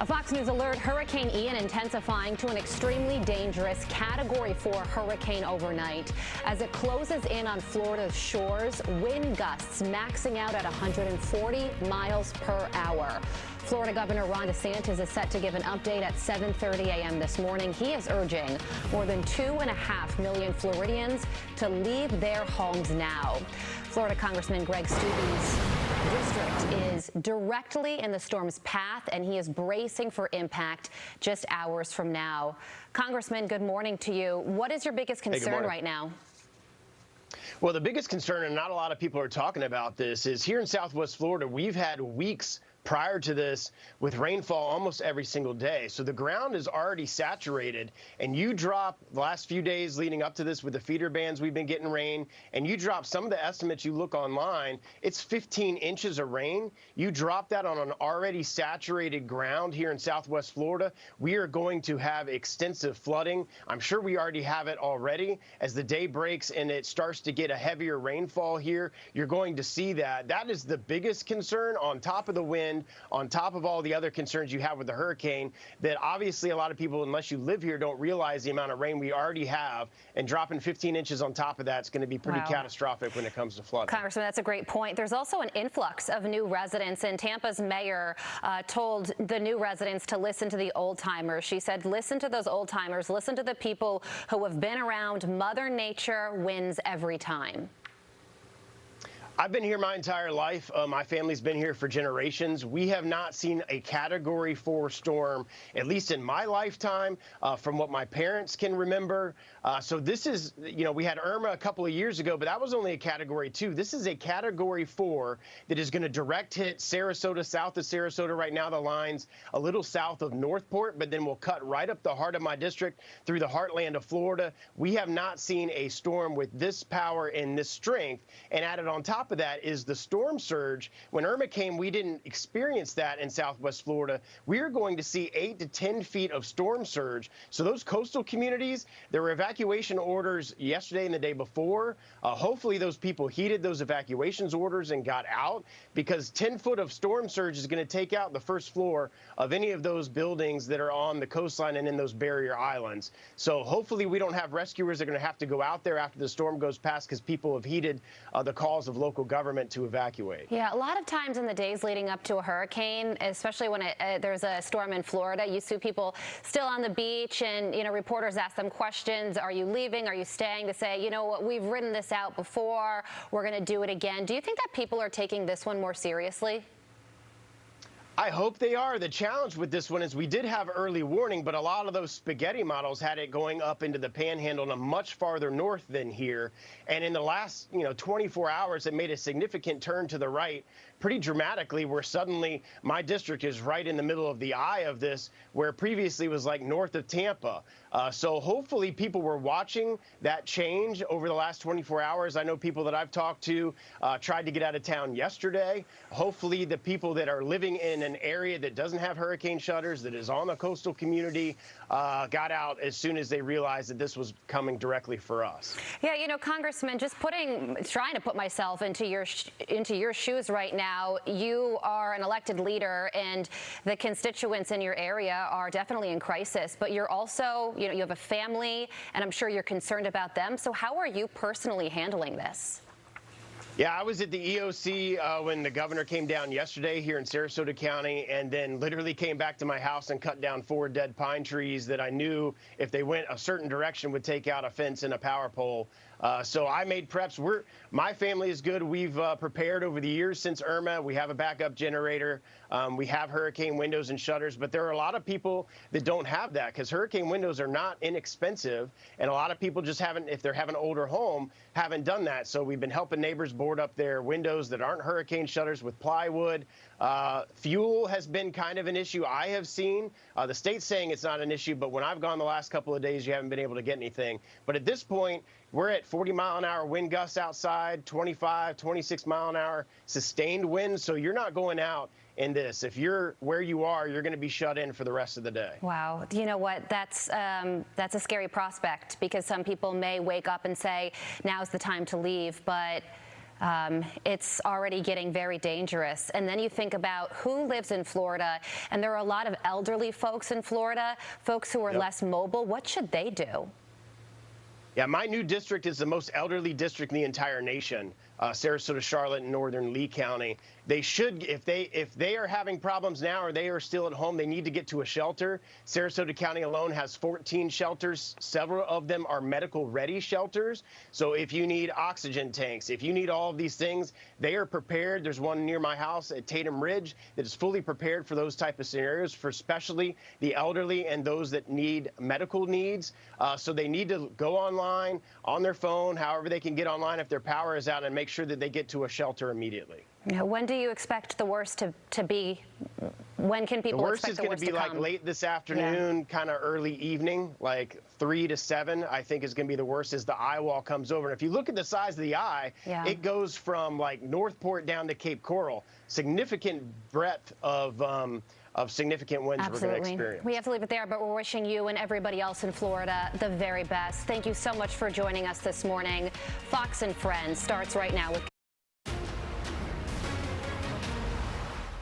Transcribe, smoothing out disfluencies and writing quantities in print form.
A Fox News alert, Hurricane Ian intensifying to an extremely dangerous Category 4 hurricane overnight. As it closes in on Florida's shores, wind gusts maxing out at 140 miles per hour. Florida Governor Ron DeSantis is set to give an update at 7:30 a.m. this morning. He is urging more than 2.5 million Floridians to leave their homes now. Florida Congressman Greg Steuben's district is directly in the storm's path, and he is bracing for impact just hours from now. Congressman, good morning to you. What is your biggest concern right now? Well, the biggest concern, and not a lot of people are talking about this, is here in Southwest Florida, we've had weeks prior to this with rainfall almost every single day. So the ground is already saturated, and you drop the last few days leading up to this with the feeder bands, we've been getting rain, and you drop some of the estimates you look online, it's 15 inches of rain. You drop that on an already saturated ground here in Southwest Florida, we are going to have extensive flooding. I'm sure we already have it already. As the day breaks and it starts to get a heavier rainfall here, you're going to see that. That is the biggest concern, on top of the wind, on top of all the other concerns you have with the hurricane, that obviously a lot of people, unless you live here, don't realize the amount of rain we already have, and dropping 15 inches on top of that is going to be pretty catastrophic when it comes to flooding. Congressman, that's a great point. There's also an influx of new residents, and Tampa's mayor told the new residents to listen to the old timers. She said, listen to those old timers, listen to the people who have been around. Mother Nature wins every time. I've been here my entire life. My family's been here for generations. We have not seen a Category 4 storm, at least in my lifetime, from what my parents can remember. So this is, we had Irma a couple of years ago, but that was only a Category 2. This is a Category 4 that is going to direct hit Sarasota, south of Sarasota. Right now, the line's a little south of Northport, but then we'll cut right up the heart of my district through the heartland of Florida. We have not seen a storm with this power and this strength. And added on top of that is the storm surge. When Irma came, we didn't experience that in Southwest Florida. We are going to see 8 to 10 feet of storm surge. So those coastal communities, there were evacuation orders yesterday and the day before. Hopefully those people heeded those evacuations orders and got out, because 10 foot of storm surge is going to take out the first floor of any of those buildings that are on the coastline and in those barrier islands. So hopefully we don't have rescuers that are going to have to go out there after the storm goes past, because people have heeded the calls of local government to evacuate. Yeah, a lot of times in the days leading up to a hurricane, especially when there's a storm in Florida, you see people still on the beach, and reporters ask them questions. Are you leaving? Are you staying? To say, you know what, we've ridden this out before, we're going to do it again. Do you think that people are taking this one more seriously? I hope they are. The challenge with this one is we did have early warning, but a lot of those spaghetti models had it going up into the panhandle and much farther north than here. And in the last, 24 hours, it made a significant turn to the right pretty dramatically, where suddenly my district is right in the middle of the eye of this, where previously was like north of Tampa. So hopefully people were watching that change over the last 24 hours. I know people that I've talked to tried to get out of town yesterday. Hopefully the people that are living in an area that doesn't have hurricane shutters, that is on the coastal community, got out as soon as they realized that this was coming directly for us. Yeah, Congressman, just trying to put myself into your shoes right now. You are an elected leader, and the constituents in your area are definitely in crisis, but you're also, you have a family, and I'm sure you're concerned about them. So how are you personally handling this? Yeah, I was at the EOC when the governor came down yesterday here in Sarasota County, and then literally came back to my house and cut down 4 dead pine trees that I knew, if they went a certain direction, would take out a fence and a power pole. So I made preps. My family is good. We've prepared over the years since Irma. We have a backup generator. We have hurricane windows and shutters, but there are a lot of people that don't have that, because hurricane windows are not inexpensive, and a lot of people just haven't, if they have an older home, haven't done that. So we've been helping neighbors board up their windows that aren't hurricane shutters with plywood. Fuel has been kind of an issue I have seen. The state's saying it's not an issue, but when I've gone the last couple of days, you haven't been able to get anything. But at this point, we're at 40-mile-an-hour wind gusts outside, 25, 26-mile-an-hour sustained winds. So you're not going out in this. If you're where you are, you're going to be shut in for the rest of the day. Wow. You know what? That's a scary prospect, because some people may wake up and say, now's the time to leave. But It's already getting very dangerous. And then you think about who lives in Florida, and there are a lot of elderly folks in Florida, folks who are less mobile. What should they do? Yeah, my new district is the most elderly district in the entire nation. Sarasota, Charlotte, and Northern Lee County. They should, if they are having problems now or they are still at home, they need to get to a shelter. Sarasota County alone has 14 shelters. Several of them are medical-ready shelters. So if you need oxygen tanks, if you need all of these things, they are prepared. There's one near my house at Tatum Ridge that is fully prepared for those type of scenarios, for especially the elderly and those that need medical needs. So they need to go online, on their phone, however they can get online if their power is out, and make sure that they get to a shelter immediately. Now, when do you expect the worst to be? When can people expect the worst to come? The worst is going to be like late this afternoon, kind of early evening, like 3 to 7, I think is going to be the worst as the eye wall comes over. And if you look at the size of the eye, it goes from like Northport down to Cape Coral. Significant breadth of significant winds we're going to experience. We have to leave it there, but we're wishing you and everybody else in Florida the very best. Thank you so much for joining us this morning. Fox and Friends starts right now with